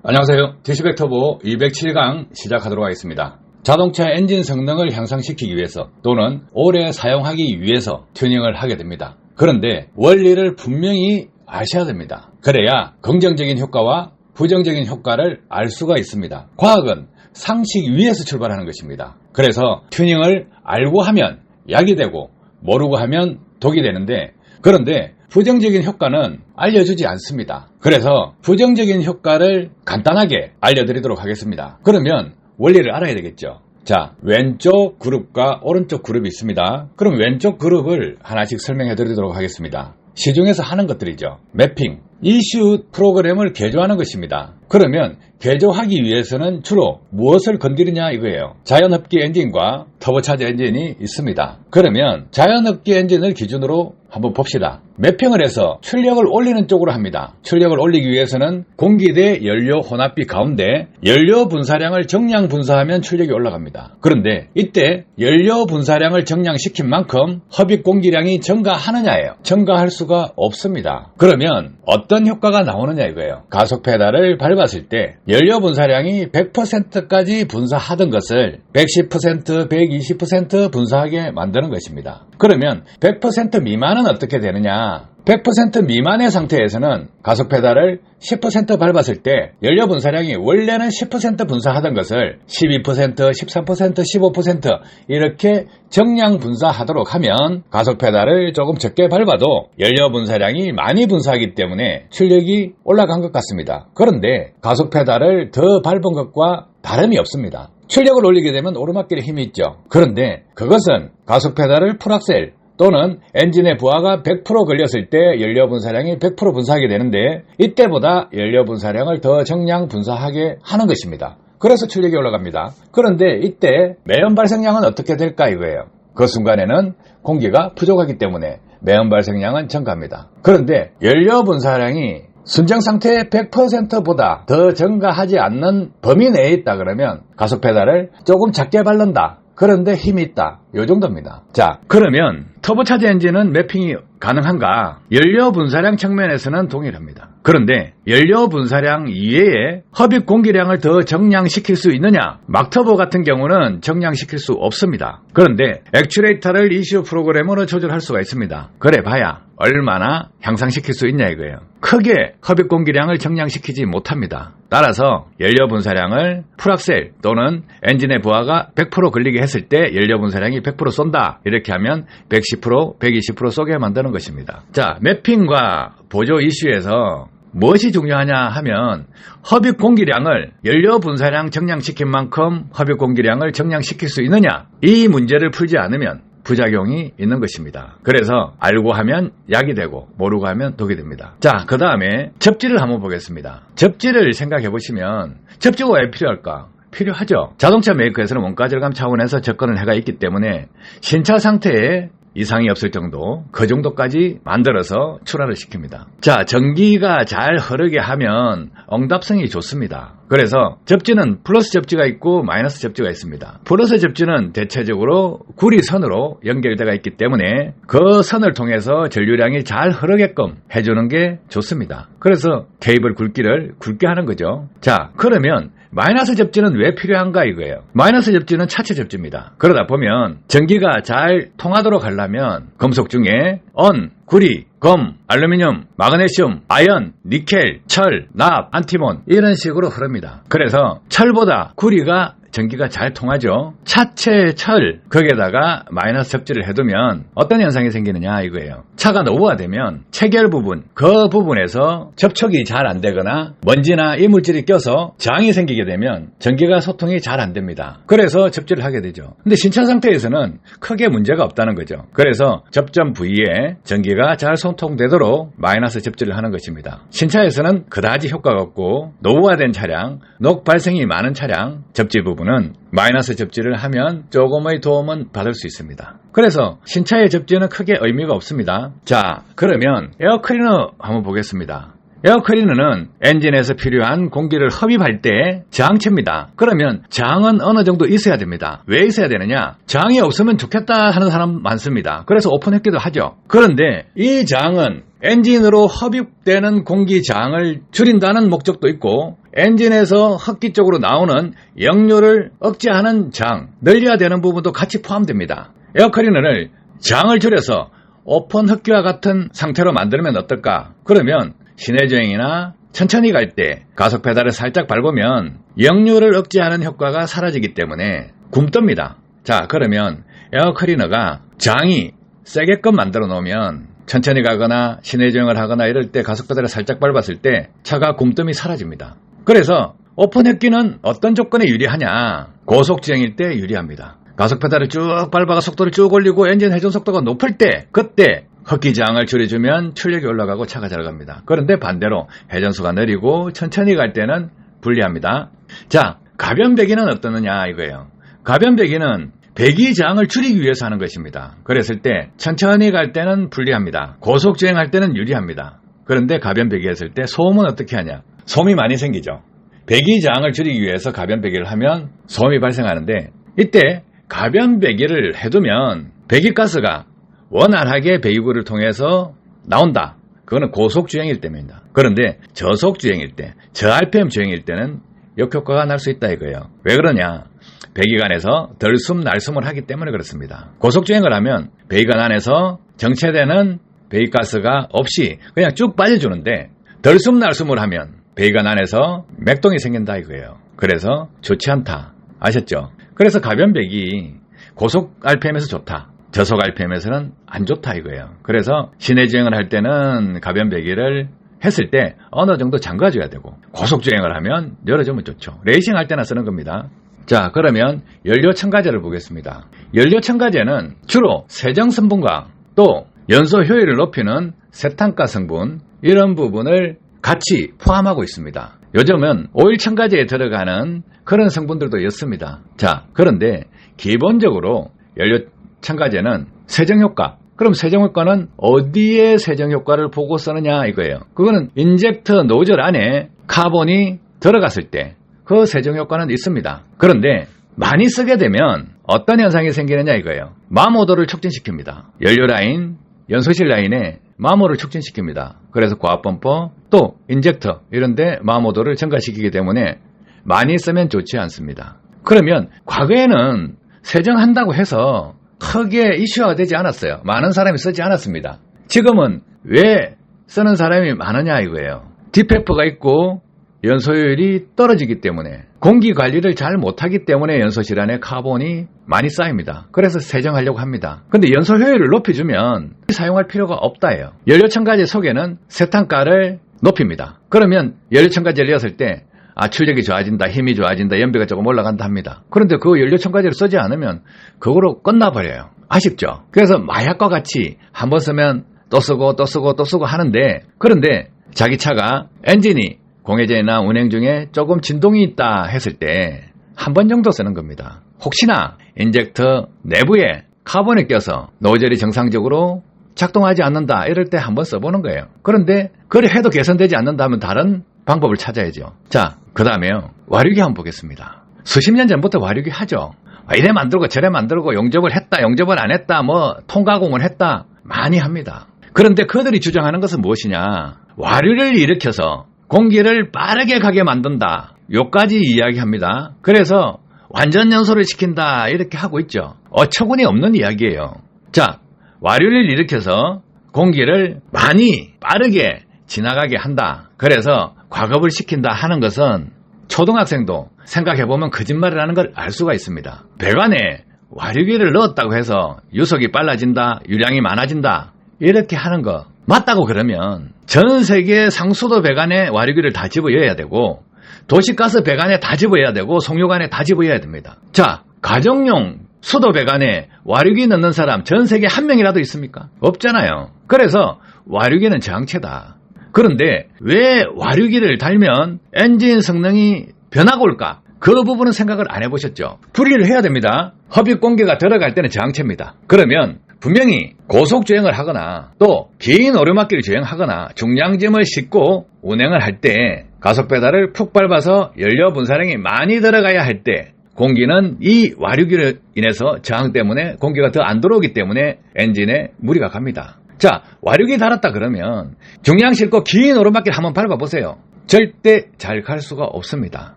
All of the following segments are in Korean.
안녕하세요. DC백터보 207강 시작하도록 하겠습니다. 자동차 엔진 성능을 향상시키기 위해서 또는 오래 사용하기 위해서 튜닝을 하게 됩니다. 그런데 원리를 분명히 아셔야 됩니다. 그래야 긍정적인 효과와 부정적인 효과를 알 수가 있습니다. 과학은 상식 위에서 출발하는 것입니다. 그래서 튜닝을 알고 하면 약이 되고 모르고 하면 독이 되는데, 그런데 부정적인 효과는 알려주지 않습니다. 그래서 부정적인 효과를 간단하게 알려드리도록 하겠습니다. 그러면 원리를 알아야 되겠죠. 자, 왼쪽 그룹과 오른쪽 그룹이 있습니다. 그럼 왼쪽 그룹을 하나씩 설명해 드리도록 하겠습니다. 시중에서 하는 것들이죠. 매핑, 이슈 프로그램을 개조하는 것입니다. 그러면 개조하기 위해서는 주로 무엇을 건드리냐 이거예요. 자연흡기 엔진과 터보차저 엔진이 있습니다. 그러면 자연흡기 엔진을 기준으로 한번 봅시다. 매핑을 해서 출력을 올리는 쪽으로 합니다. 출력을 올리기 위해서는 공기 대 연료 혼합비 가운데 연료 분사량을 정량 분사하면 출력이 올라갑니다. 그런데 이때 연료 분사량을 정량시킨 만큼 흡입 공기량이 증가하느냐예요. 증가할 수가 없습니다. 그러면 어떤 효과가 나오느냐 이거예요. 가속 페달을 밟았을 때 연료 분사량이 100%까지 분사하던 것을 110%, 120% 분사하게 만드는 것입니다. 그러면 100% 미만은 어떻게 되느냐? 100% 미만의 상태에서는 가속 페달을 10% 밟았을 때 연료 분사량이 원래는 10% 분사하던 것을 12%, 13%, 15% 이렇게 정량 분사하도록 하면 가속 페달을 조금 적게 밟아도 연료 분사량이 많이 분사하기 때문에 출력이 올라간 것 같습니다. 그런데 가속 페달을 더 밟은 것과 다름이 없습니다. 출력을 올리게 되면 오르막길에 힘이 있죠. 그런데 그것은 가속 페달을 풀악셀 또는 엔진의 부하가 100% 걸렸을 때 연료 분사량이 100% 분사하게 되는데, 이때보다 연료 분사량을 더 정량 분사하게 하는 것입니다. 그래서 출력이 올라갑니다. 그런데 이때 매연 발생량은 어떻게 될까 이거예요. 그 순간에는 공기가 부족하기 때문에 매연 발생량은 증가합니다. 그런데 연료 분사량이 순정 상태의 100%보다 더 증가하지 않는 범위 내에 있다 그러면 가속 페달을 조금 작게 밟는다. 그런데 힘이 있다. 요 정도입니다. 자, 그러면 터보차저 엔진은 매핑이 가능한가? 연료 분사량 측면에서는 동일합니다. 그런데 연료 분사량 이외에 흡입 공기량을 더 정량시킬 수 있느냐? 막터보 같은 경우는 정량시킬 수 없습니다. 그런데 액추레이터를 이슈 프로그램으로 조절할 수가 있습니다. 그래 봐야 얼마나 향상시킬 수 있냐 이거예요. 크게 흡입 공기량을 정량시키지 못합니다. 따라서 연료 분사량을 풀악셀 또는 엔진의 부하가 100% 걸리게 했을 때 연료 분사량이 100% 쏜다. 이렇게 하면 110%, 120% 쏘게 만드는 것입니다. 자, 매핑과 보조 이슈에서 무엇이 중요하냐 하면 흡입 공기량을 연료 분사량 정량시킨 만큼 흡입 공기량을 정량시킬 수 있느냐, 이 문제를 풀지 않으면 부작용이 있는 것입니다. 그래서 알고 하면 약이 되고 모르고 하면 독이 됩니다. 자, 그 다음에 접지를 한번 보겠습니다. 접지를 생각해 보시면 접지가 왜 필요할까? 필요하죠. 자동차 메이커에서는 원가 절감 차원에서 접근을 해가 있기 때문에 신차 상태에 이상이 없을 정도, 그 정도까지 만들어서 출하를 시킵니다. 자, 전기가 잘 흐르게 하면 응답성이 좋습니다. 그래서 접지는 플러스 접지가 있고 마이너스 접지가 있습니다. 플러스 접지는 대체적으로 구리선으로 연결되어 있기 때문에 그 선을 통해서 전류량이 잘 흐르게끔 해주는 게 좋습니다. 그래서 케이블 굵기를 굵게 하는 거죠. 자, 그러면 마이너스 접지는 왜 필요한가 이거예요. 마이너스 접지는 차체 접지입니다. 그러다 보면 전기가 잘 통하도록 하려면 금속 중에 은, 구리, 금, 알루미늄, 마그네슘, 아연, 니켈, 철, 납, 안티몬 이런 식으로 흐릅니다. 그래서 철보다 구리가 전기가 잘 통하죠. 차체 철, 거기에다가 마이너스 접지를 해두면 어떤 현상이 생기느냐 이거예요. 차가 노후화되면 체결 부분, 그 부분에서 접촉이 잘 안 되거나 먼지나 이물질이 껴서 저항이 생기게 되면 전기가 소통이 잘 안 됩니다. 그래서 접지를 하게 되죠. 근데 신차 상태에서는 크게 문제가 없다는 거죠. 그래서 접점 부위에 전기가 잘 소통되도록 마이너스 접지를 하는 것입니다. 신차에서는 그다지 효과가 없고 노후화된 차량, 녹 발생이 많은 차량 접지 부분은 마이너스 접지를 하면 조금의 도움은 받을 수 있습니다. 그래서 신차의 접지는 크게 의미가 없습니다. 자, 그러면 에어클리너 한번 보겠습니다. 에어클리너는 엔진에서 필요한 공기를 흡입할 때 저항체입니다. 그러면 저항은 어느 정도 있어야 됩니다. 왜 있어야 되느냐? 저항이 없으면 좋겠다 하는 사람 많습니다. 그래서 오픈했기도 하죠. 그런데 이 저항은 엔진으로 흡입되는 공기 저항을 줄인다는 목적도 있고 엔진에서 흡기 쪽으로 나오는 역류를 억제하는 저항, 늘려야 되는 부분도 같이 포함됩니다. 에어클리너를 저항을 줄여서 오픈 흡기와 같은 상태로 만들면 어떨까? 그러면 시내주행이나 천천히 갈 때 가속 페달을 살짝 밟으면 역류를 억제하는 효과가 사라지기 때문에 굼뜹니다. 자, 그러면 에어클리너가 저항이 세게끔 만들어 놓으면 천천히 가거나 시내주행을 하거나 이럴 때 가속 페달을 살짝 밟았을 때 차가 굼뜸이 사라집니다. 그래서 오픈 흡기는 어떤 조건에 유리하냐? 고속주행일 때 유리합니다. 가속 페달을 쭉 밟아가 속도를 쭉 올리고 엔진 회전 속도가 높을 때 그때 흡기 저항을 줄여주면 출력이 올라가고 차가 잘 갑니다. 그런데 반대로 회전수가 느리고 천천히 갈 때는 불리합니다. 자, 가변 배기는 어떠느냐 이거예요. 가변 배기는 배기 저항을 줄이기 위해서 하는 것입니다. 그랬을 때 천천히 갈 때는 불리합니다. 고속 주행할 때는 유리합니다. 그런데 가변 배기 했을 때 소음은 어떻게 하냐? 소음이 많이 생기죠. 배기 저항을 줄이기 위해서 가변 배기를 하면 소음이 발생하는데 이때 가변 배기를 해두면 배기가스가 원활하게 배기구를 통해서 나온다. 그거는 고속 주행일 때입니다. 그런데 저속 주행일 때, 저RPM 주행일 때는 역효과가 날 수 있다 이거예요. 왜 그러냐? 배기관에서 덜숨 날숨을 하기 때문에 그렇습니다. 고속 주행을 하면 배기관 안에서 정체되는 배기가스가 없이 그냥 쭉 빠져주는데 덜숨 날숨을 하면 배기관 안에서 맥동이 생긴다 이거예요. 그래서 좋지 않다. 아셨죠? 그래서 가변 배기 고속 RPM에서 좋다. 저속 RPM에서는 안 좋다 이거예요. 그래서 시내주행을 할 때는 가변 배기를 했을 때 어느 정도 잠가줘야 되고 고속주행을 하면 열어주면 좋죠. 레이싱 할 때나 쓰는 겁니다. 자, 그러면 연료 첨가제를 보겠습니다. 연료 첨가제는 주로 세정 성분과 또 연소 효율을 높이는 세탄가 성분 이런 부분을 같이 포함하고 있습니다. 요즘은 오일 첨가제에 들어가는 그런 성분들도 있습니다. 자, 그런데 기본적으로 연료 첨가제는 세정효과. 그럼 세정효과는 어디에 세정효과를 보고 쓰느냐 이거예요. 그거는 인젝터 노즐 안에 카본이 들어갔을 때 그 세정효과는 있습니다. 그런데 많이 쓰게 되면 어떤 현상이 생기느냐 이거예요. 마모도를 촉진시킵니다. 연료 라인, 연소실 라인에 마모를 촉진시킵니다. 그래서 고압범퍼 또 인젝터 이런데 마모도를 증가시키기 때문에 많이 쓰면 좋지 않습니다. 그러면 과거에는 세정한다고 해서 크게 이슈가 되지 않았어요. 많은 사람이 쓰지 않았습니다. 지금은 왜 쓰는 사람이 많으냐 이거예요. 디페프가 있고 연소율이 떨어지기 때문에 공기 관리를 잘 못하기 때문에 연소실 안에 카본이 많이 쌓입니다. 그래서 세정하려고 합니다. 근데 연소 효율을 높여주면 사용할 필요가 없다예요. 연료 첨가제 속에는 세탄가를 높입니다. 그러면 연료 첨가제를 넣었을 때 출력이 좋아진다, 힘이 좋아진다, 연비가 조금 올라간다 합니다. 그런데 그 연료 첨가제를 쓰지 않으면 그거로 끝나버려요. 아쉽죠? 그래서 마약과 같이 한번 쓰면 또 쓰고 또 쓰고 또 쓰고 하는데 그런데 자기 차가 엔진이 공회전이나 운행 중에 조금 진동이 있다 했을 때 한 번 정도 쓰는 겁니다. 혹시나 인젝터 내부에 카본이 껴서 노즐이 정상적으로 작동하지 않는다 이럴 때 한번 써보는 거예요. 그런데 그래 해도 개선되지 않는다 하면 다른 방법을 찾아야죠. 자, 그 다음에요. 와류기 한번 보겠습니다. 수십 년 전부터 와류기 하죠. 이래 만들고 저래 만들고 용접을 했다, 용접을 안 했다, 통가공을 했다 많이 합니다. 그런데 그들이 주장하는 것은 무엇이냐? 와류를 일으켜서 공기를 빠르게 가게 만든다. 요까지 이야기합니다. 그래서 완전 연소를 시킨다 이렇게 하고 있죠. 어처구니 없는 이야기예요. 자, 와류를 일으켜서 공기를 많이 빠르게 지나가게 한다. 그래서 과급을 시킨다 하는 것은 초등학생도 생각해보면 거짓말이라는 걸 알 수가 있습니다. 배관에 와류기를 넣었다고 해서 유속이 빨라진다, 유량이 많아진다 이렇게 하는 거 맞다고 그러면 전 세계 상수도 배관에 와류기를 다 집어넣어야 되고 도시가스 배관에 다 집어넣어야 되고 송유관에 다 집어넣어야 됩니다. 자, 가정용 수도 배관에 와류기 넣는 사람 전 세계 한 명이라도 있습니까? 없잖아요. 그래서 와류기는 저항체다. 그런데 왜 와류기를 달면 엔진 성능이 변화가 올까? 그 부분은 생각을 안 해보셨죠? 분리를 해야 됩니다. 흡입 공기가 들어갈 때는 저항체입니다. 그러면 분명히 고속주행을 하거나 또 긴 오르막길을 주행하거나 중량짐을 싣고 운행을 할 때 가속 페달을 푹 밟아서 연료 분사량이 많이 들어가야 할 때 공기는 이 와류기로 인해서 저항 때문에 공기가 더 안 들어오기 때문에 엔진에 무리가 갑니다. 자, 와류기 달았다 그러면 중량 싣고 긴 오르막길 한번 밟아보세요. 절대 잘 갈 수가 없습니다.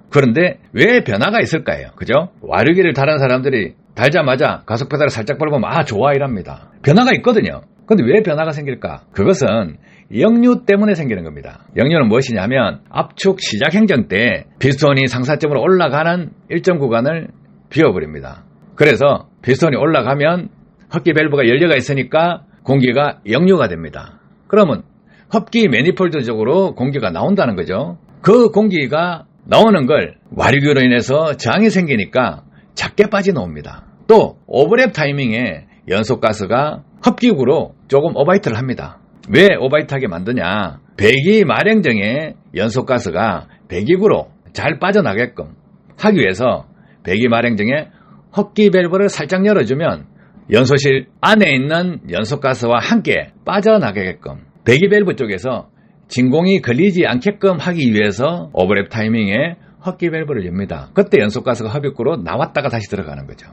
그런데 왜 변화가 있을까요? 그죠? 와류기를 달은 사람들이 달자마자 가속 페달을 살짝 밟으면 좋아 이랍니다. 변화가 있거든요. 근데 왜 변화가 생길까? 그것은 역류 때문에 생기는 겁니다. 역류는 무엇이냐면 압축 시작 행정 때 피스톤이 상사점으로 올라가는 일정 구간을 비워버립니다. 그래서 피스톤이 올라가면 흡기 밸브가 열려가 있으니까 공기가 역류가 됩니다. 그러면 흡기 매니폴드 쪽으로 공기가 나온다는 거죠. 그 공기가 나오는 걸 와류기로 인해서 저항이 생기니까 작게 빠져나옵니다. 또 오버랩 타이밍에 연소가스가 흡기구로 조금 오바이트를 합니다. 왜 오바이트하게 만드냐? 배기 말행정에 연소가스가 배기구로 잘 빠져나게끔 하기 위해서 배기 말행정에 흡기 밸브를 살짝 열어주면 연소실 안에 있는 연소가스와 함께 빠져나가게끔 배기 밸브 쪽에서 진공이 걸리지 않게끔 하기 위해서 오버랩 타이밍에 흡기 밸브를 엽니다. 그때 연소가스가 흡입구로 나왔다가 다시 들어가는 거죠.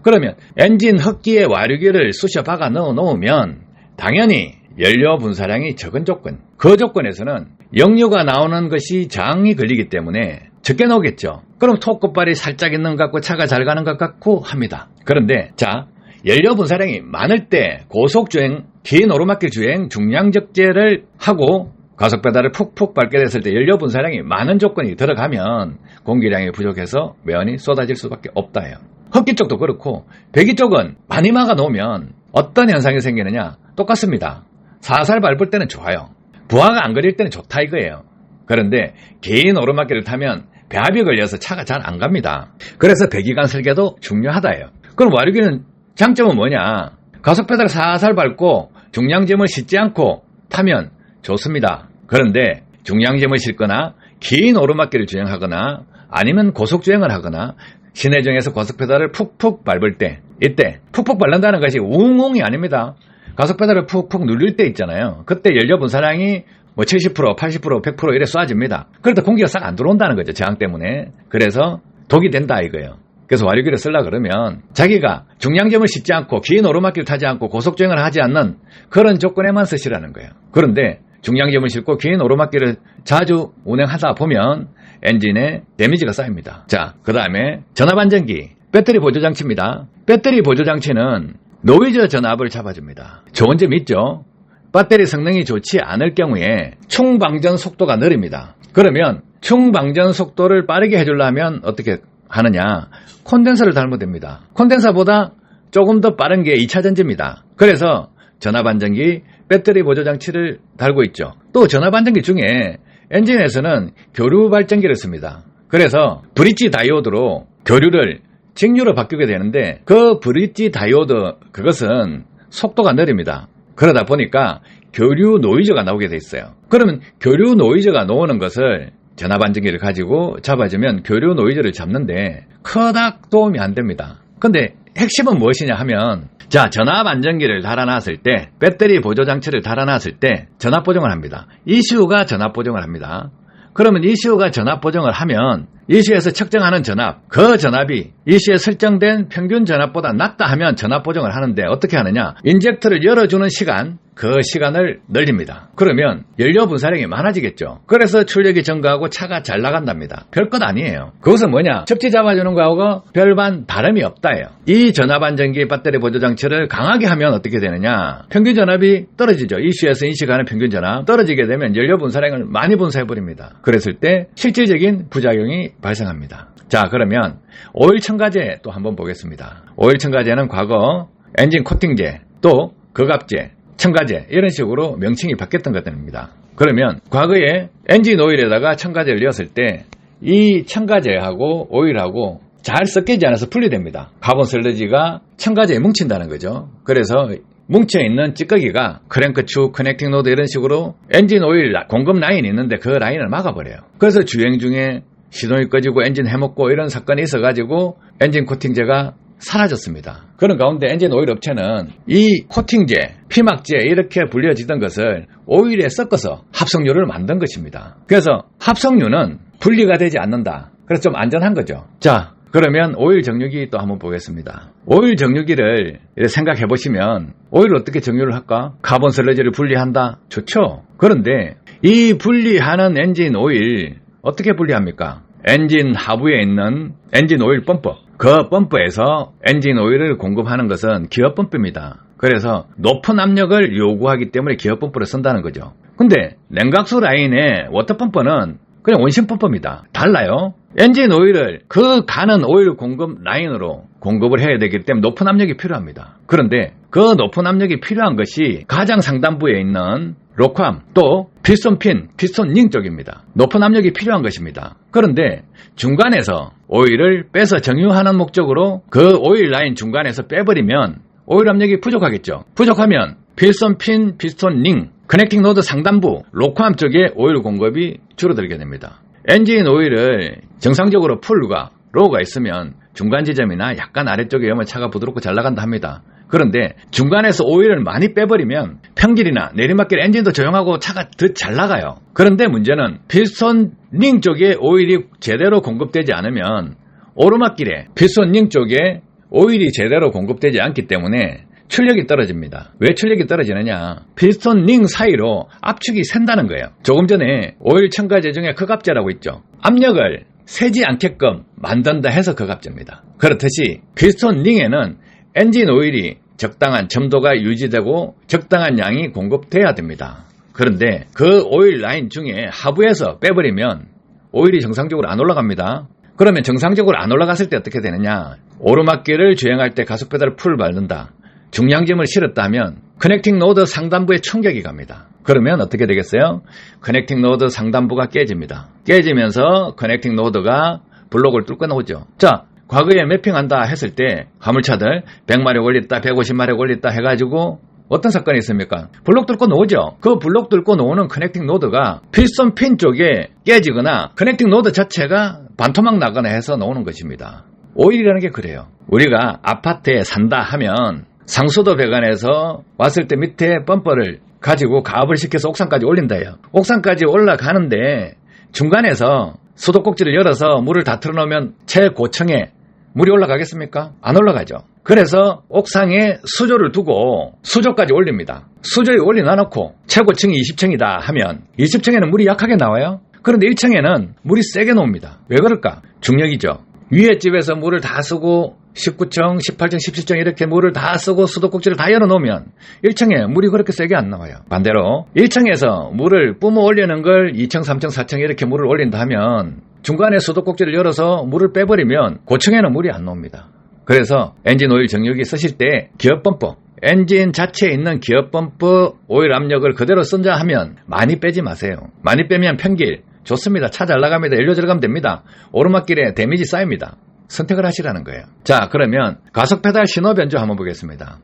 그러면 엔진 흡기에 와류기를 쑤셔 박아 넣어 놓으면 당연히 연료 분사량이 적은 조건, 그 조건에서는 역류가 나오는 것이 저항이 걸리기 때문에 적게 나오겠죠. 그럼 톱 끝발이 살짝 있는 것 같고 차가 잘 가는 것 같고 합니다. 그런데 자, 연료 분사량이 많을 때 고속주행, 긴 오르막길 주행, 중량 적재를 하고 가속 페달을 푹푹 밟게 됐을 때 연료 분사량이 많은 조건이 들어가면 공기량이 부족해서 매연이 쏟아질 수밖에 없다예요. 흡기 쪽도 그렇고 배기 쪽은 많이 막아 놓으면 어떤 현상이 생기느냐? 똑같습니다. 살살 밟을 때는 좋아요. 부하가 안 걸릴 때는 좋다 이거예요. 그런데 긴 오르막길을 타면 배합이 걸려서 차가 잘 안 갑니다. 그래서 배기관 설계도 중요하다예요. 그럼 와류기는 장점은 뭐냐? 가속 페달을 살살 밟고 중량짐을 싣지 않고 타면 좋습니다. 그런데 중량짐을 싣거나 긴 오르막길을 주행하거나 아니면 고속주행을 하거나 시내 중에서 가속 페달을 푹푹 밟을 때, 이때 푹푹 밟는다는 것이 웅웅이 아닙니다. 가속 페달을 푹푹 눌릴 때 있잖아요. 그때 연료 분사량이 70%, 80%, 100% 이래 쏴집니다. 그러다 공기가 싹 안 들어온다는 거죠. 저항 때문에. 그래서 독이 된다 이거예요. 그래서 와류기를 쓰려고 그러면 자기가 중량점을 싣지 않고 긴 오르막길 타지 않고 고속주행을 하지 않는 그런 조건에만 쓰시라는 거예요. 그런데 중량점을 싣고 긴 오르막길을 자주 운행하다 보면 엔진에 데미지가 쌓입니다. 자, 그 다음에 전압안정기, 배터리 보조장치입니다. 배터리 보조장치는 노이즈 전압을 잡아줍니다. 좋은 점이 있죠. 배터리 성능이 좋지 않을 경우에 충방전 속도가 느립니다. 그러면 충방전 속도를 빠르게 해주려면 어떻게 하느냐? 콘덴서를 달면 됩니다. 콘덴서보다 조금 더 빠른 게 2차 전지입니다. 그래서 전압안정기, 배터리 보조장치를 달고 있죠. 또 전압안정기 중에 엔진에서는 교류 발전기를 씁니다. 그래서 브릿지 다이오드로 교류를 직류로 바뀌게 되는데 그 브릿지 다이오드 그것은 속도가 느립니다. 그러다 보니까 교류 노이즈가 나오게 돼 있어요. 그러면 교류 노이즈가 나오는 것을 전압안정기를 가지고 잡아주면 교류 노이즈를 잡는데 그닥 도움이 안 됩니다. 근데 핵심은 무엇이냐 하면 자, 전압안정기를 달아놨을 때 배터리 보조장치를 달아놨을 때 전압보정을 합니다. ECU가 전압보정을 합니다. 그러면 ECU가 전압보정을 하면 ECU에서 측정하는 전압, 그 전압이 ECU에 설정된 평균 전압보다 낮다 하면 전압보정을 하는데 어떻게 하느냐? 인젝터를 열어주는 시간, 그 시간을 늘립니다. 그러면 연료 분사량이 많아지겠죠. 그래서 출력이 증가하고 차가 잘 나간답니다. 별것 아니에요. 그것은 뭐냐? 접지 잡아주는 거하고 별반 다름이 없다예요. 이 전압안정기 배터리 보조장치를 강하게 하면 어떻게 되느냐? 평균 전압이 떨어지죠. ECU에서 인식하는 평균 전압 떨어지게 되면 연료 분사량을 많이 분사해버립니다. 그랬을 때 실질적인 부작용이 발생합니다. 자, 그러면 오일 첨가제 또 한번 보겠습니다. 오일 첨가제는 과거 엔진 코팅제, 또 거갑제, 첨가제 이런 식으로 명칭이 바뀌었던 것들입니다. 그러면 과거에 엔진 오일에다가 첨가제를 넣었을 때 이 첨가제하고 오일하고 잘 섞이지 않아서 분리됩니다. 카본 슬러지가 첨가제에 뭉친다는 거죠. 그래서 뭉쳐있는 찌꺼기가 크랭크축, 커넥팅 노드 이런 식으로 엔진 오일 공급 라인이 있는데 그 라인을 막아버려요. 그래서 주행 중에 시동이 꺼지고 엔진 해먹고 이런 사건이 있어가지고 엔진 코팅제가 사라졌습니다. 그런 가운데 엔진 오일 업체는 이 코팅제, 피막제 이렇게 불려지던 것을 오일에 섞어서 합성유를 만든 것입니다. 그래서 합성유는 분리가 되지 않는다. 그래서 좀 안전한 거죠. 자, 그러면 오일 정류기 또 한번 보겠습니다. 오일 정류기를 생각해 보시면 오일을 어떻게 정류를 할까? 카본 슬러지를 분리한다? 좋죠. 그런데 이 분리하는 엔진 오일 어떻게 분리합니까? 엔진 하부에 있는 엔진 오일 펌프, 그 펌프에서 엔진 오일을 공급하는 것은 기어 펌프입니다. 그래서 높은 압력을 요구하기 때문에 기어 펌프를 쓴다는 거죠. 근데 냉각수 라인의 워터 펌프는 그냥 원심 펌프입니다. 달라요. 엔진 오일을 그 가는 오일 공급 라인으로 공급을 해야 되기 때문에 높은 압력이 필요합니다. 그런데 그 높은 압력이 필요한 것이 가장 상단부에 있는 로크암 또 피스톤핀, 피스톤 링 쪽입니다. 높은 압력이 필요한 것입니다. 그런데 중간에서 오일을 빼서 정유하는 목적으로 그 오일 라인 중간에서 빼버리면 오일 압력이 부족하겠죠. 부족하면 피스톤핀, 피스톤 링, 커넥팅 노드 상단부, 로크암 쪽에 오일 공급이 줄어들게 됩니다. 엔진 오일을 정상적으로 풀과 로우가 있으면 중간 지점이나 약간 아래쪽에 오면 차가 부드럽고 잘 나간다 합니다. 그런데 중간에서 오일을 많이 빼버리면 평길이나 내리막길 엔진도 조용하고 차가 더 잘 나가요. 그런데 문제는 피스톤 링 쪽에 오일이 제대로 공급되지 않으면 오르막길에 피스톤 링 쪽에 오일이 제대로 공급되지 않기 때문에 출력이 떨어집니다. 왜 출력이 떨어지느냐? 피스톤 링 사이로 압축이 샌다는 거예요. 조금 전에 오일 첨가제 중에 극압제라고 있죠. 압력을 새지 않게끔 만든다 해서 극압제입니다. 그렇듯이 피스톤 링에는 엔진 오일이 적당한 점도가 유지되고 적당한 양이 공급돼야 됩니다. 그런데 그 오일 라인 중에 하부에서 빼버리면 오일이 정상적으로 안 올라갑니다. 그러면 정상적으로 안 올라갔을 때 어떻게 되느냐? 오르막길을 주행할 때 가속 페달을 풀 밟는다. 중량짐을 실었다 하면 커넥팅 노드 상단부에 충격이 갑니다. 그러면 어떻게 되겠어요? 커넥팅 노드 상단부가 깨집니다. 깨지면서 커넥팅 노드가 블록을 뚫고 나오죠. 자, 과거에 매핑한다 했을 때 화물차들 100마력 올렸다 150마력 올렸다 해가지고 어떤 사건이 있습니까? 블록 뚫고 놓오죠. 그 블록 뚫고 놓는 커넥팅 노드가 피스톤 핀 쪽에 깨지거나 커넥팅 노드 자체가 반토막 나거나 해서 나오는 것입니다. 오일이라는 게 그래요. 우리가 아파트에 산다 하면 상수도 배관에서 왔을 때 밑에 범퍼를 가지고 가압을 시켜서 옥상까지 올린다요. 옥상까지 올라가는데 중간에서 수도꼭지를 열어서 물을 다 틀어놓으면 최고층에 물이 올라가겠습니까? 안 올라가죠. 그래서 옥상에 수조를 두고 수조까지 올립니다. 수조에 올려놔놓고 최고층이 20층이다 하면 20층에는 물이 약하게 나와요. 그런데 1층에는 물이 세게 나옵니다. 왜 그럴까? 중력이죠. 위에 집에서 물을 다 쓰고 19층, 18층, 17층 이렇게 물을 다 쓰고 수도꼭지를 다 열어놓으면 1층에 물이 그렇게 세게 안 나와요. 반대로 1층에서 물을 뿜어 올리는 걸 2층, 3층, 4층 이렇게 물을 올린다 하면 중간에 수도꼭지를 열어서 물을 빼버리면 고층에는 물이 안 나옵니다. 그래서 엔진 오일 정류기 쓰실 때 기어 펌프, 엔진 자체에 있는 기어 펌프 오일 압력을 그대로 쓴다 하면 많이 빼지 마세요. 많이 빼면 평길 좋습니다. 차 잘 나갑니다. 연료 들어가면 됩니다. 오르막길에 데미지 쌓입니다. 선택을 하시라는 거예요. 자, 그러면 가속 페달 신호 변조 한번 보겠습니다.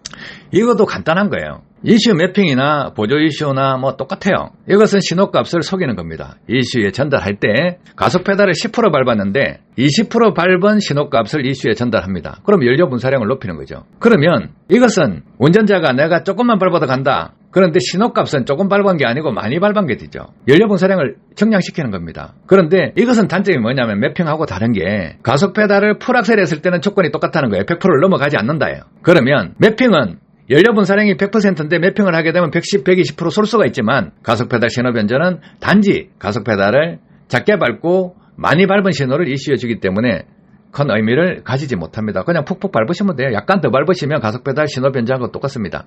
이것도 간단한 거예요. 이슈 매핑이나 보조 이슈나 뭐 똑같아요. 이것은 신호값을 속이는 겁니다. 이슈에 전달할 때 가속 페달을 10% 밟았는데 20% 밟은 신호값을 이슈에 전달합니다. 그럼 연료 분사량을 높이는 거죠. 그러면 이것은 운전자가 내가 조금만 밟아도 간다. 그런데 신호값은 조금 밟은 게 아니고 많이 밟은 게 되죠. 연료 분사량을 정량시키는 겁니다. 그런데 이것은 단점이 뭐냐면 매핑하고 다른 게 가속 페달을 풀악셀 했을 때는 조건이 똑같다는 거예요. 100%를 넘어가지 않는다예요. 그러면 매핑은 연료 분사량이 100%인데 매핑을 하게 되면 110, 120% 쏠 수가 있지만 가속 페달 신호 변조는 단지 가속 페달을 작게 밟고 많이 밟은 신호를 이슈해 주기 때문에 큰 의미를 가지지 못합니다. 그냥 푹푹 밟으시면 돼요. 약간 더 밟으시면 가속 페달 신호 변조하고 똑같습니다.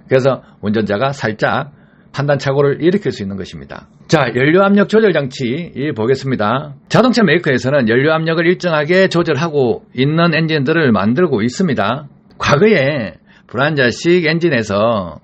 그래서 운전자가 살짝 판단착오를 일으킬 수 있는 것입니다. 자, 연료압력 조절 장치 보겠습니다. 자동차 메이커에서는 연료압력을 일정하게 조절하고 있는 엔진들을 만들고 있습니다. 과거에 불안자식 엔진에서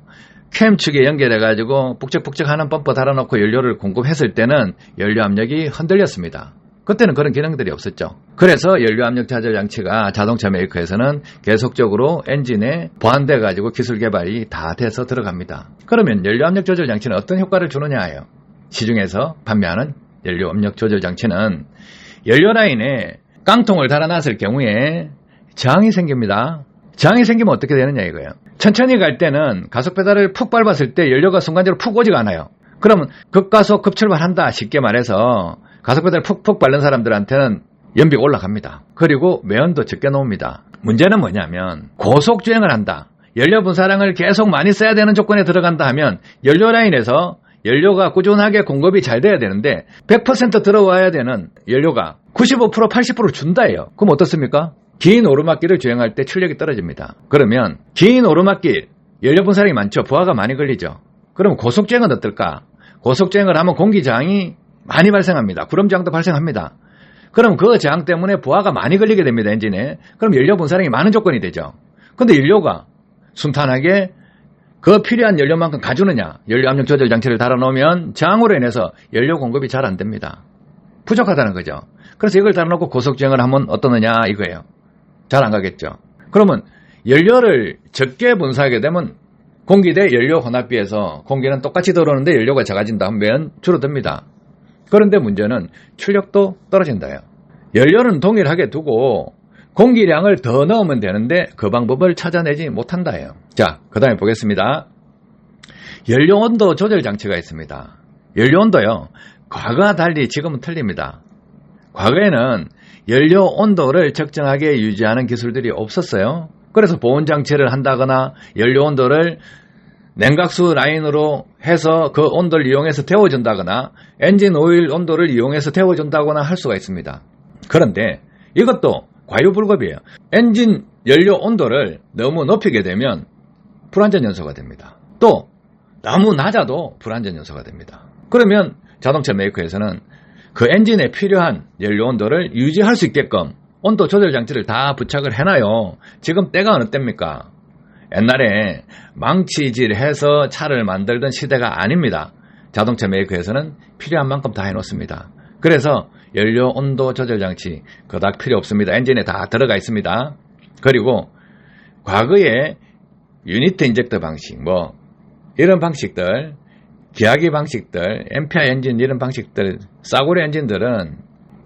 캠축에 연결해가지고 북적북적하는 펌프 달아놓고 연료를 공급했을 때는 연료압력이 흔들렸습니다. 그때는 그런 기능들이 없었죠. 그래서 연료압력 조절 장치가 자동차 메이커에서는 계속적으로 엔진에 보완돼 가지고 기술 개발이 다 돼서 들어갑니다. 그러면 연료압력 조절 장치는 어떤 효과를 주느냐예요. 시중에서 판매하는 연료압력 조절 장치는 연료 라인에 깡통을 달아놨을 경우에 저항이 생깁니다. 저항이 생기면 어떻게 되느냐 이거예요. 천천히 갈 때는 가속 페달을 푹 밟았을 때 연료가 순간적으로 푹 오지가 않아요. 그러면 급가속 급출발한다 쉽게 말해서 가속 페달 푹푹 밟는 사람들한테는 연비가 올라갑니다. 그리고 매연도 적게 나옵니다. 문제는 뭐냐면 고속주행을 한다. 연료 분사량을 계속 많이 써야 되는 조건에 들어간다 하면 연료 라인에서 연료가 꾸준하게 공급이 잘 돼야 되는데 100% 들어와야 되는 연료가 95% 80% 준다예요. 그럼 어떻습니까? 긴 오르막길을 주행할 때 출력이 떨어집니다. 그러면 긴 오르막길 연료 분사량이 많죠. 부하가 많이 걸리죠. 그럼 고속주행은 어떨까? 고속주행을 하면 공기저항이 많이 발생합니다. 구름저항도 발생합니다. 그럼 그 저항 때문에 부하가 많이 걸리게 됩니다. 엔진에. 그럼 연료 분사량이 많은 조건이 되죠. 근데 연료가 순탄하게 그 필요한 연료만큼 가주느냐? 연료 압력 조절 장치를 달아놓으면 저항으로 인해서 연료 공급이 잘 안 됩니다. 부족하다는 거죠. 그래서 이걸 달아놓고 고속주행을 하면 어떠느냐 이거예요. 잘 안 가겠죠. 그러면 연료를 적게 분사하게 되면 공기 대 연료 혼합비에서 공기는 똑같이 들어오는데 연료가 작아진다 하면 줄어듭니다. 그런데 문제는 출력도 떨어진다요. 연료는 동일하게 두고 공기량을 더 넣으면 되는데 그 방법을 찾아내지 못한다예요. 자, 그 다음에 보겠습니다. 연료 온도 조절 장치가 있습니다. 연료 온도요. 과거와 달리 지금은 틀립니다. 과거에는 연료 온도를 적정하게 유지하는 기술들이 없었어요. 그래서 보온 장치를 한다거나 연료 온도를 냉각수 라인으로 해서 그 온도를 이용해서 데워준다거나 엔진 오일 온도를 이용해서 데워준다거나 할 수가 있습니다. 그런데 이것도 과유불급이에요. 엔진 연료 온도를 너무 높이게 되면 불안전 연소가 됩니다. 또 너무 낮아도 불안전 연소가 됩니다. 그러면 자동차 메이커에서는 그 엔진에 필요한 연료 온도를 유지할 수 있게끔 온도 조절 장치를 다 부착을 해놔요. 지금 때가 어느 때입니까? 옛날에 망치질해서 차를 만들던 시대가 아닙니다. 자동차 메이커에서는 필요한 만큼 다 해놓습니다. 그래서 연료 온도 조절 장치 그닥 필요 없습니다. 엔진에 다 들어가 있습니다. 그리고 과거에 유니트 인젝터 방식 이런 방식들, 기하기 방식들, MPI 엔진 이런 방식들, 싸구려 엔진들은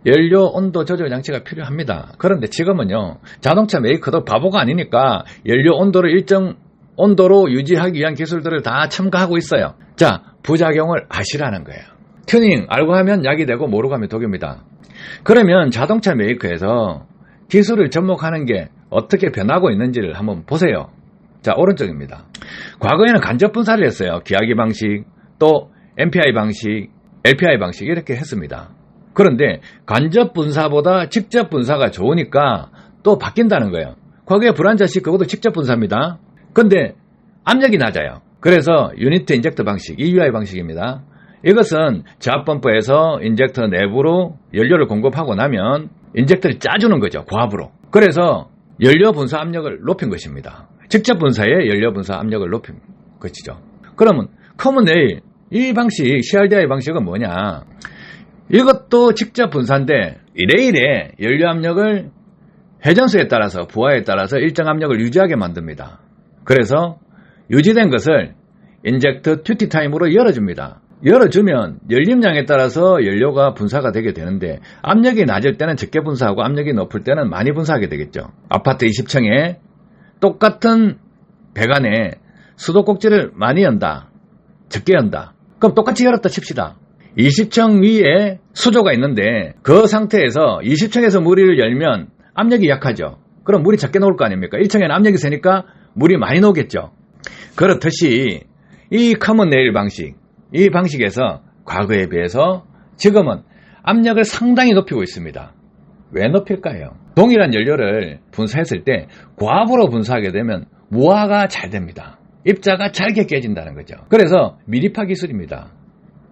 연료 온도 조절 장치가 필요합니다. 그런데 지금은요, 자동차 메이커도 바보가 아니니까 연료 온도를 일정 온도로 유지하기 위한 기술들을 다 첨가하고 있어요. 자, 부작용을 아시라는 거예요. 튜닝 알고 하면 약이 되고 모르고 하면 독입니다. 그러면 자동차 메이커에서 기술을 접목하는 게 어떻게 변하고 있는지를 한번 보세요. 자, 오른쪽입니다. 과거에는 간접 분사를 했어요. 기하기 방식, 또 MPI 방식, LPI 방식 이렇게 했습니다. 그런데 간접 분사보다 직접 분사가 좋으니까 또 바뀐다는 거예요. 과거에 불안자식 그것도 직접 분사입니다. 근데 압력이 낮아요. 그래서 유니트 인젝터 방식, EUI 방식입니다. 이것은 저압펌프에서 인젝터 내부로 연료를 공급하고 나면 인젝터를 짜주는 거죠. 고압으로. 그래서 연료 분사 압력을 높인 것입니다. 직접 분사에 연료 분사 압력을 높인 것이죠. 그러면 커먼 레일 이 방식, CRDI 방식은 뭐냐? 이것도 직접 분사인데 레일의 연료 압력을 회전수에 따라서 부하에 따라서 일정 압력을 유지하게 만듭니다. 그래서 유지된 것을 인젝터 듀티 타임으로 열어줍니다. 열어주면 열림량에 따라서 연료가 분사가 되게 되는데 압력이 낮을 때는 적게 분사하고 압력이 높을 때는 많이 분사하게 되겠죠. 아파트 20층에 똑같은 배관에 수도꼭지를 많이 연다, 적게 연다. 그럼 똑같이 열었다 칩시다. 20층 위에 수조가 있는데 그 상태에서 20층에서 물을 열면 압력이 약하죠. 그럼 물이 적게 나올 거 아닙니까? 1층에는 압력이 세니까 물이 많이 나오겠죠. 그렇듯이 이 커먼 레일 방식, 이 방식에서 과거에 비해서 지금은 압력을 상당히 높이고 있습니다. 왜 높일까요? 동일한 연료를 분사했을 때 고압으로 분사하게 되면 무화가 잘 됩니다. 입자가 잘게 깨진다는 거죠. 그래서 미리파 기술입니다.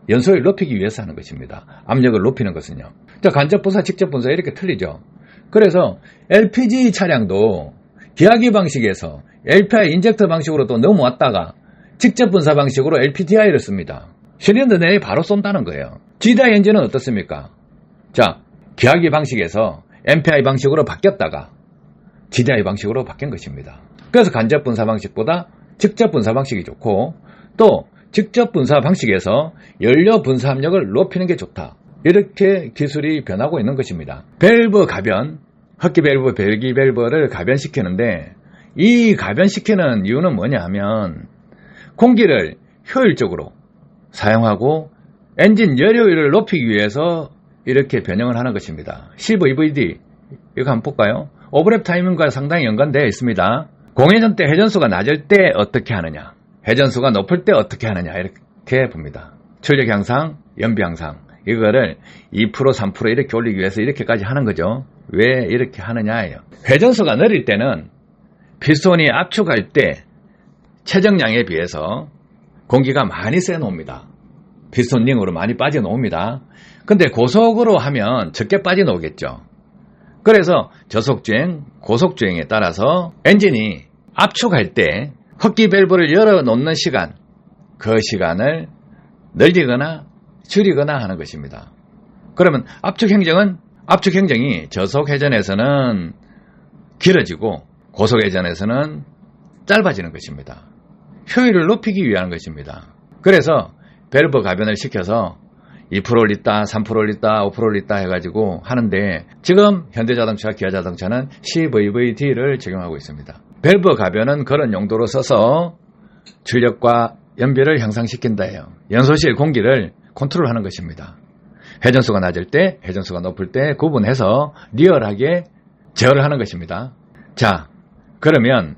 연소를 높이기 위해서 하는 것입니다. 압력을 높이는 것은요. 자, 간접 분사, 직접 분사 이렇게 틀리죠. 그래서 LPG 차량도 기하기 방식에서 LPI 인젝터 방식으로 또 넘어왔다가 직접 분사 방식으로 LPDI를 씁니다. 실린더 내에 바로 쏜다는 거예요. GDI 엔진은 어떻습니까? 자, 기하기 방식에서 MPI 방식으로 바뀌었다가 GDI 방식으로 바뀐 것입니다. 그래서 간접 분사 방식보다 직접 분사 방식이 좋고 또 직접 분사 방식에서 연료 분사 압력을 높이는 게 좋다. 이렇게 기술이 변하고 있는 것입니다. 밸브 가변, 흡기 밸브, 배기 밸브를 가변시키는데 이 가변시키는 이유는 뭐냐 하면 공기를 효율적으로 사용하고 엔진 연료율을 높이기 위해서 이렇게 변형을 하는 것입니다. CVVD 이거 한번 볼까요? 오버랩 타이밍과 상당히 연관되어 있습니다. 공회전 때 회전수가 낮을 때 어떻게 하느냐, 회전수가 높을 때 어떻게 하느냐 이렇게 봅니다. 출력 향상, 연비 향상 이거를 2% 3% 이렇게 올리기 위해서 이렇게까지 하는 거죠. 왜 이렇게 하느냐예요. 회전수가 느릴 때는 피스톤이 압축할 때 최정량에 비해서 공기가 많이 새놓습니다. 피스톤 링으로 많이 빠져나옵니다. 근데 고속으로 하면 적게 빠져나오겠죠. 그래서 저속주행, 고속주행에 따라서 엔진이 압축할 때 흡기 밸브를 열어놓는 시간, 그 시간을 늘리거나 줄이거나 하는 것입니다. 그러면 압축 행정이 저속 회전에서는 길어지고 고속 회전에서는 짧아지는 것입니다. 효율을 높이기 위한 것입니다. 그래서 밸브 가변을 시켜서 2% 올렸다, 3% 올렸다, 5% 올렸다 해가지고 하는데 지금 현대자동차, 기아자동차는 CVVD를 적용하고 있습니다. 밸브 가변은 그런 용도로 써서 출력과 연비를 향상시킨다예요. 연소실 공기를 컨트롤하는 것입니다. 회전수가 낮을 때, 회전수가 높을 때 구분해서 리얼하게 제어를 하는 것입니다. 자, 그러면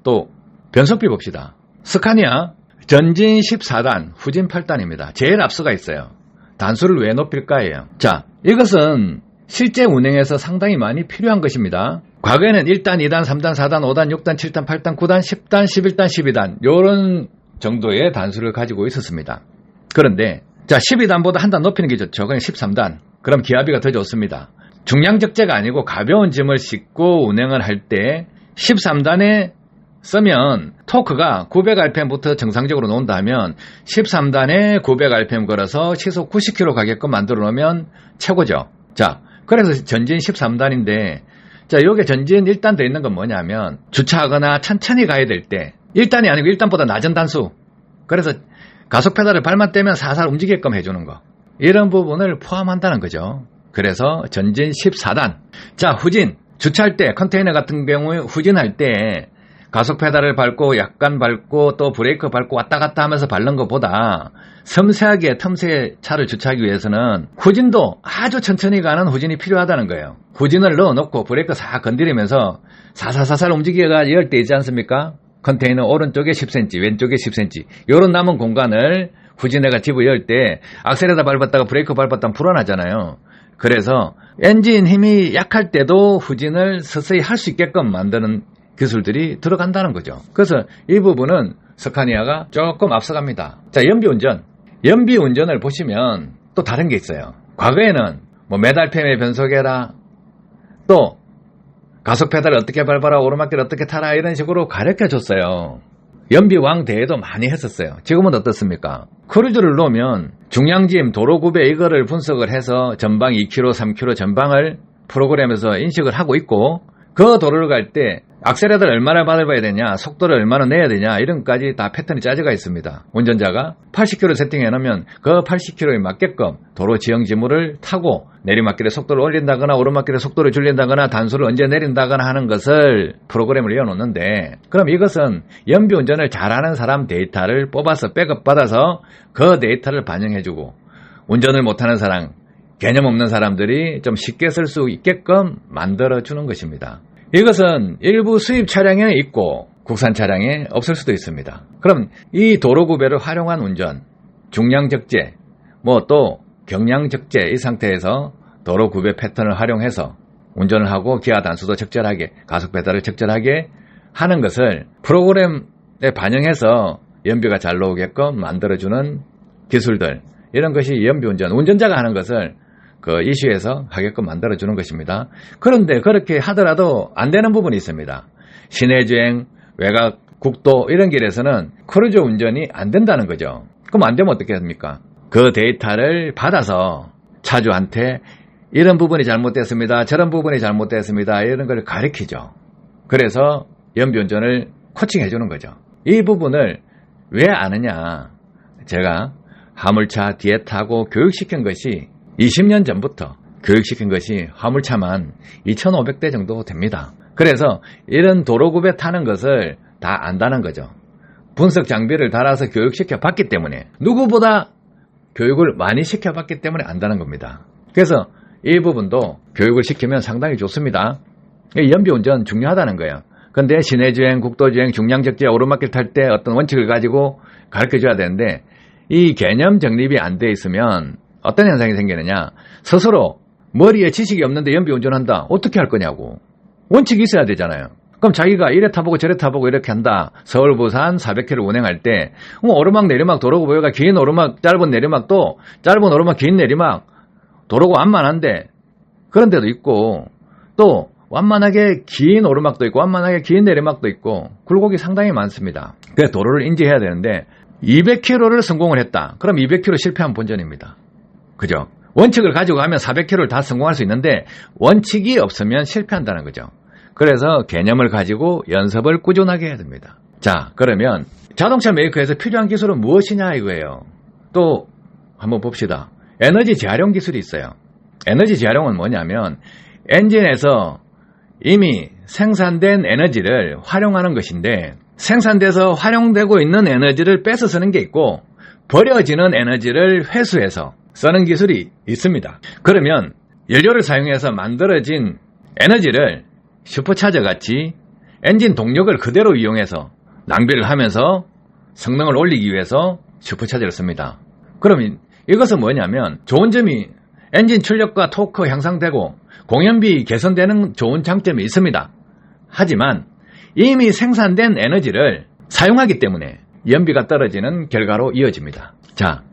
또 변속비 봅시다. 스카니아 전진 14단, 후진 8단입니다. 제일 앞서가 있어요. 단수를 왜 높일까예요. 자, 이것은 실제 운행에서 상당히 많이 필요한 것입니다. 과거에는 1단, 2단, 3단, 4단, 5단, 6단, 7단, 8단, 9단, 10단, 11단, 12단 이런 정도의 단수를 가지고 있었습니다. 그런데 자, 12단보다 한 단 높이는 게 좋죠. 그냥 13단. 그럼 기압비가 더 좋습니다. 중량적재가 아니고 가벼운 짐을 싣고 운행을 할 때 13단에 쓰면 토크가 900rpm부터 정상적으로 나온다 하면 13단에 900rpm 걸어서 시속 90km 가게끔 만들어 놓으면 최고죠. 자, 그래서 전진 13단인데 자, 요게 전진 1단 더 있는 건 뭐냐면 주차하거나 천천히 가야 될 때 1단이 아니고 1단보다 낮은 단수. 그래서 가속 페달을 발만 떼면 살살 움직이게끔 해주는 거. 이런 부분을 포함한다는 거죠. 그래서 전진 14단. 자, 후진. 주차할 때 컨테이너 같은 경우에 후진할 때 가속 페달을 밟고 약간 밟고 또 브레이크 밟고 왔다 갔다 하면서 밟는 것보다 섬세하게 틈새 차를 주차하기 위해서는 후진도 아주 천천히 가는 후진이 필요하다는 거예요. 후진을 넣어놓고 브레이크 싹 건드리면서 사살사살 움직여가 열 때 있지 않습니까? 컨테이너 오른쪽에 10cm, 왼쪽에 10cm 이런 남은 공간을 후진해가 집어 열 때 악셀에다 밟았다가 브레이크 밟았다면 불안하잖아요. 그래서 엔진 힘이 약할 때도 후진을 서서히 할 수 있게끔 만드는 기술들이 들어간다는 거죠. 그래서 이 부분은 스카니아가 조금 앞서갑니다. 자, 연비운전. 연비운전을 보시면 또 다른 게 있어요. 과거에는 뭐 몇 rpm의 변속해라, 또 가속 페달을 어떻게 밟아라, 오르막길 어떻게 타라 이런 식으로 가르쳐줬어요. 연비왕 대회도 많이 했었어요. 지금은 어떻습니까? 크루즈를 놓으면 중량짐, 도로구배 이거를 분석을 해서 전방 2km, 3km 전방을 프로그램에서 인식을 하고 있고 그 도로를 갈 때 악셀레터를 얼마나 밟아야 되냐, 속도를 얼마나 내야 되냐 이런 것까지 다 패턴이 짜져가 있습니다. 운전자가 80km 세팅해 놓으면 그 80km에 맞게끔 도로 지형 지물을 타고 내리막길에 속도를 올린다거나 오르막길에 속도를 줄인다거나 단수를 언제 내린다거나 하는 것을 프로그램을 이어놓는데 그럼 이것은 연비운전을 잘하는 사람 데이터를 뽑아서 백업받아서 그 데이터를 반영해주고 운전을 못하는 사람, 개념 없는 사람들이 좀 쉽게 쓸 수 있게끔 만들어주는 것입니다. 이것은 일부 수입 차량에 있고 국산 차량에 없을 수도 있습니다. 그럼 이 도로구배를 활용한 운전, 중량적재, 뭐 또 경량적재 이 상태에서 도로구배 패턴을 활용해서 운전을 하고 기아 단수도 적절하게, 가속 페달을 적절하게 하는 것을 프로그램에 반영해서 연비가 잘 나오게끔 만들어주는 기술들, 이런 것이 연비운전, 운전자가 하는 것을 그 이슈에서 하게끔 만들어주는 것입니다. 그런데 그렇게 하더라도 안 되는 부분이 있습니다. 시내주행, 외곽, 국도 이런 길에서는 크루즈 운전이 안 된다는 거죠. 그럼 안 되면 어떻게 합니까? 그 데이터를 받아서 차주한테 이런 부분이 잘못됐습니다. 저런 부분이 잘못됐습니다. 이런 걸 가르치죠. 그래서 연비운전을 코칭해 주는 거죠. 이 부분을 왜 아느냐? 제가 화물차 뒤에 타고 교육시킨 것이 20년 전부터 교육시킨 것이 화물차만 2,500대 정도 됩니다. 그래서 이런 도로급에 타는 것을 다 안다는 거죠. 분석 장비를 달아서 교육시켜 봤기 때문에, 누구보다 교육을 많이 시켜봤기 때문에 안다는 겁니다. 그래서 이 부분도 교육을 시키면 상당히 좋습니다. 연비운전 중요하다는 거예요. 근데 시내주행, 국도주행, 중량적지에 오르막길 탈 때 어떤 원칙을 가지고 가르쳐줘야 되는데, 이 개념 정립이 안 돼 있으면 어떤 현상이 생기느냐, 스스로 머리에 지식이 없는데 연비운전한다, 어떻게 할 거냐고. 원칙이 있어야 되잖아요. 그럼 자기가 이래 타보고 저래 타보고 이렇게 한다. 서울 부산 400km 운행할 때 오르막 내리막 도로고 보여가 긴 오르막 짧은 내리막도 짧은 오르막 긴 내리막 도로고 완만한데 그런 데도 있고, 또 완만하게 긴 오르막도 있고 완만하게 긴 내리막도 있고 굴곡이 상당히 많습니다. 그래서 도로를 인지해야 되는데 200km를 성공을 했다. 그럼 200km 실패한 본전입니다. 그죠? 원칙을 가지고 가면 400km를 다 성공할 수 있는데 원칙이 없으면 실패한다는 거죠. 그래서 개념을 가지고 연습을 꾸준하게 해야 됩니다. 자, 그러면 자동차 메이커에서 필요한 기술은 무엇이냐 이거예요. 또 한번 봅시다. 에너지 재활용 기술이 있어요. 에너지 재활용은 뭐냐면 엔진에서 이미 생산된 에너지를 활용하는 것인데, 생산돼서 활용되고 있는 에너지를 뺏어 쓰는 게 있고 버려지는 에너지를 회수해서 쓰는 기술이 있습니다. 그러면 연료를 사용해서 만들어진 에너지를 슈퍼차저 같이 엔진 동력을 그대로 이용해서 낭비를 하면서 성능을 올리기 위해서 슈퍼차저를 씁니다. 그러면 이것은 뭐냐면 좋은 점이 엔진 출력과 토크 향상되고 공연비 개선되는 좋은 장점이 있습니다. 하지만 이미 생산된 에너지를 사용하기 때문에 연비가 떨어지는 결과로 이어집니다. 자,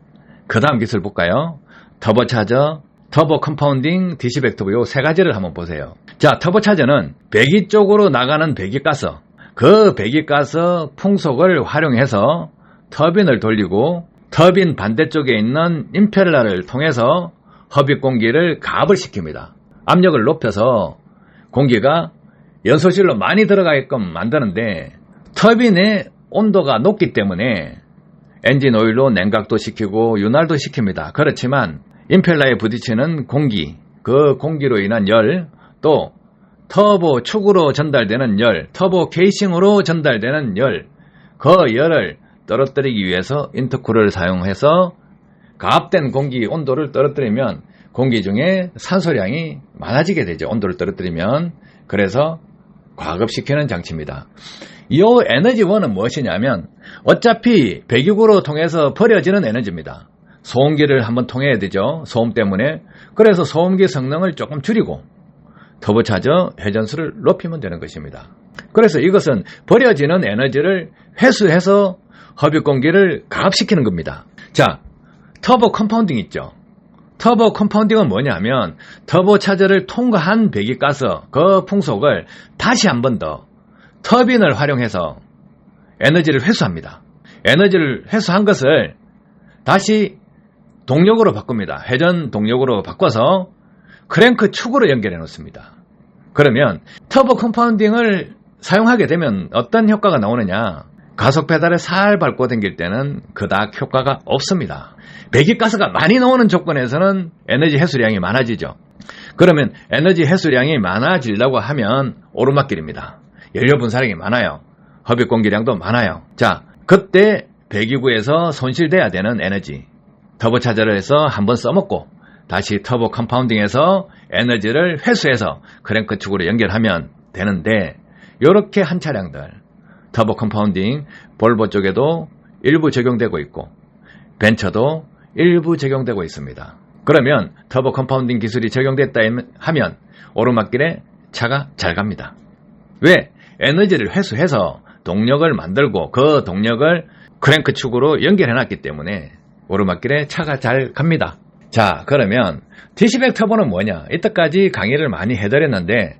그 다음 기술 볼까요? 터보차저, 터보 컴파운딩, 디시백터브 요 세 가지를 한번 보세요. 자, 터보차저는 배기 쪽으로 나가는 배기가스, 그 배기가스 풍속을 활용해서 터빈을 돌리고 터빈 반대쪽에 있는 임펠러를 통해서 허빛 공기를 가압을 시킵니다. 압력을 높여서 공기가 연소실로 많이 들어가게끔 만드는데, 터빈의 온도가 높기 때문에 엔진 오일로 냉각도 시키고 윤활도 시킵니다. 그렇지만 임펠러에 부딪히는 공기, 그 공기로 인한 열, 또 터보 축으로 전달되는 열, 터보 케이싱으로 전달되는 열, 그 열을 떨어뜨리기 위해서 인터쿨러를 사용해서 가압된 공기 온도를 떨어뜨리면 공기 중에 산소량이 많아지게 되죠. 온도를 떨어뜨리면. 그래서 과급시키는 장치입니다. 이 에너지원은 무엇이냐면 어차피 배기구로 통해서 버려지는 에너지입니다. 소음기를 한번 통해야 되죠. 소음 때문에. 그래서 소음기 성능을 조금 줄이고 터보차저 회전수를 높이면 되는 것입니다. 그래서 이것은 버려지는 에너지를 회수해서 허빛 공기를 가압시키는 겁니다. 자, 터보 컴파운딩 있죠. 터보 컴파운딩은 뭐냐면 터보차저를 통과한 배기가스, 그 풍속을 다시 한 번 더 터빈을 활용해서 에너지를 회수합니다. 에너지를 회수한 것을 다시 동력으로 바꿉니다. 회전 동력으로 바꿔서 크랭크 축으로 연결해 놓습니다. 그러면 터보 컴파운딩을 사용하게 되면 어떤 효과가 나오느냐? 가속 페달을 살 밟고 당길 때는 그닥 효과가 없습니다. 배기가스가 많이 나오는 조건에서는 에너지 해수량이 많아지죠. 그러면 에너지 해수량이 많아지려고 하면 오르막길입니다. 연료 분사량이 많아요. 허빛 공기량도 많아요. 자, 그때 배기구에서 손실돼야 되는 에너지, 터보차저를 해서 한번 써먹고 다시 터보 컴파운딩해서 에너지를 회수해서 크랭크 축으로 연결하면 되는데, 이렇게 한 차량들 터보 컴파운딩 볼보 쪽에도 일부 적용되고 있고 벤처도 일부 적용되고 있습니다. 그러면 터보 컴파운딩 기술이 적용됐다 하면 오르막길에 차가 잘 갑니다. 왜? 에너지를 회수해서 동력을 만들고 그 동력을 크랭크 축으로 연결해놨기 때문에 오르막길에 차가 잘 갑니다. 자, 그러면 디시백 터보는 뭐냐? 이때까지 강의를 많이 해드렸는데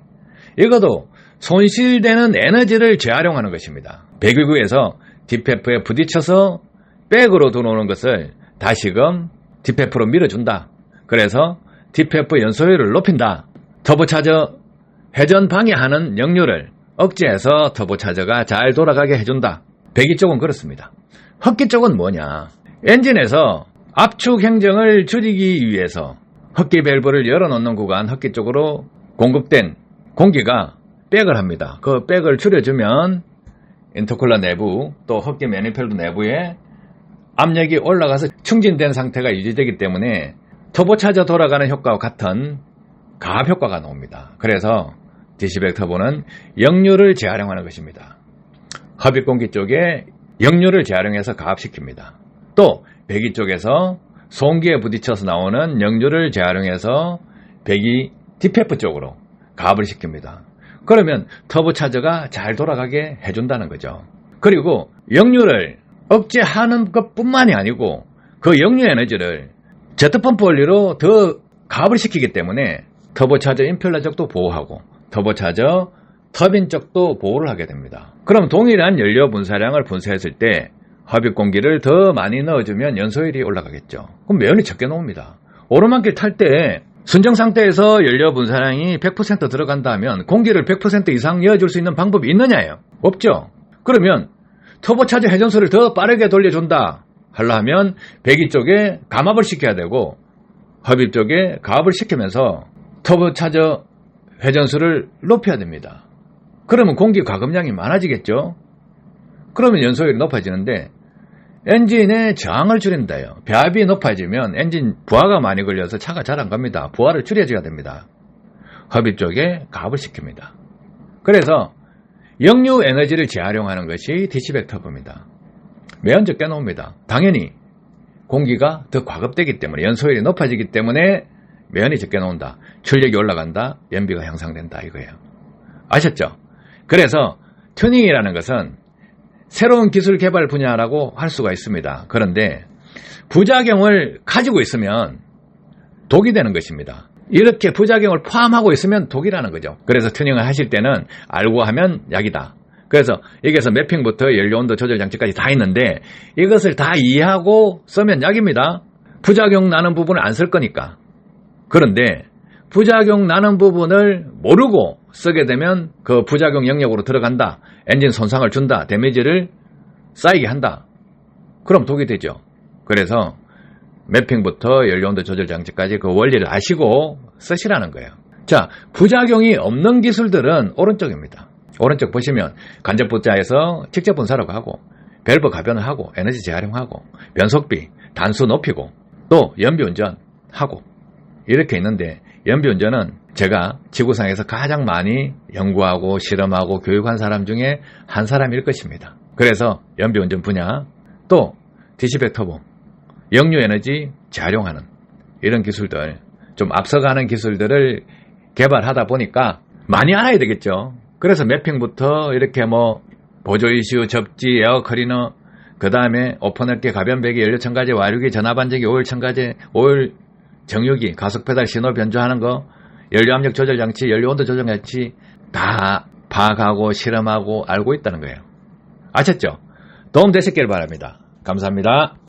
이것도 손실되는 에너지를 재활용하는 것입니다. 배기구에서 디페프에 부딪혀서 백으로 들어오는 것을 다시금 디페프로 밀어준다. 그래서 디페프 연소율을 높인다. 터보차저 회전 방해하는 역류를 억제해서 터보차저가 잘 돌아가게 해준다. 배기 쪽은 그렇습니다. 흡기 쪽은 뭐냐? 엔진에서 압축 행정을 줄이기 위해서 흡기 밸브를 열어놓는 구간, 흡기 쪽으로 공급된 공기가 백을 합니다. 그 백을 줄여주면 인터쿨러 내부 또 흡기 매니폴드 내부에 압력이 올라가서 충진된 상태가 유지되기 때문에 터보차저 돌아가는 효과와 같은 가압 효과가 나옵니다. 그래서 디시백 터보는 역류를 재활용하는 것입니다. 흡입 공기 쪽에 역류를 재활용해서 가압시킵니다. 또 배기 쪽에서 송기에 부딪혀서 나오는 역류를 재활용해서 배기 디페프 쪽으로 가압을 시킵니다. 그러면 터보차저가 잘 돌아가게 해준다는 거죠. 그리고 역류를 억제하는 것뿐만이 아니고 그 역류 에너지를 제트펌프 원리로 더 가압을 시키기 때문에 터보차저 임펠러 쪽도 보호하고 터보차저 터빈 쪽도 보호를 하게 됩니다. 그럼 동일한 연료 분사량을 분사했을 때 흡입 공기를 더 많이 넣어주면 연소율이 올라가겠죠. 그럼 매연이 적게 나옵니다. 오르막길 탈 때 순정 상태에서 연료 분사량이 100% 들어간다면 공기를 100% 이상 넣어줄 수 있는 방법이 있느냐예요? 없죠. 그러면 터보차저 회전수를 더 빠르게 돌려준다 하려면 배기 쪽에 감압을 시켜야 되고 흡입 쪽에 가압을 시키면서 터보차저 회전수를 높여야 됩니다. 그러면 공기 과금량이 많아지겠죠. 그러면 연소율이 높아지는데 엔진의 저항을 줄인다요. 배압이 높아지면 엔진 부하가 많이 걸려서 차가 잘 안 갑니다. 부하를 줄여줘야 됩니다. 흡입 쪽에 가압을 시킵니다. 그래서 역류 에너지를 재활용하는 것이 디시백 터보입니다. 매연 적게 나옵니다. 당연히 공기가 더 과급되기 때문에 연소율이 높아지기 때문에 매연이 적게 나온다. 출력이 올라간다. 연비가 향상된다 이거예요. 아셨죠? 그래서 튜닝이라는 것은 새로운 기술 개발 분야라고 할 수가 있습니다. 그런데 부작용을 가지고 있으면 독이 되는 것입니다. 이렇게 부작용을 포함하고 있으면 독이라는 거죠. 그래서 튜닝을 하실 때는 알고 하면 약이다. 그래서 여기에서 매핑부터 연료온도 조절 장치까지 다 있는데 이것을 다 이해하고 쓰면 약입니다. 부작용 나는 부분을 안 쓸 거니까. 그런데 부작용 나는 부분을 모르고 쓰게 되면 그 부작용 영역으로 들어간다. 엔진 손상을 준다. 데미지를 쌓이게 한다. 그럼 독이 되죠. 그래서 매핑부터 연료온도 조절 장치까지 그 원리를 아시고 쓰시라는 거예요. 자, 부작용이 없는 기술들은 오른쪽입니다. 오른쪽 보시면 간접분자에서 직접 분사라고 하고 밸브 가변을 하고 에너지 재활용하고 변속비 단수 높이고 또 연비운전하고 이렇게 있는데 연비운전은 제가 지구상에서 가장 많이 연구하고 실험하고 교육한 사람 중에 한 사람일 것입니다. 그래서 연비운전 분야 또 디시백 터보 역류 에너지 재활용하는 이런 기술들 좀 앞서가는 기술들을 개발하다 보니까 많이 알아야 되겠죠. 그래서 매핑부터 이렇게 뭐 보조 이슈, 접지, 에어 클리너, 그 다음에 오픈넓기, 가변배기, 연료 첨가제, 와류기, 전압 안정기, 오일 첨가제, 오일 정유기, 가속 페달, 신호 변조하는 거, 연료 압력 조절 장치, 연료 온도 조절 장치 다 파악하고 실험하고 알고 있다는 거예요. 아셨죠? 도움 되셨길 바랍니다. 감사합니다.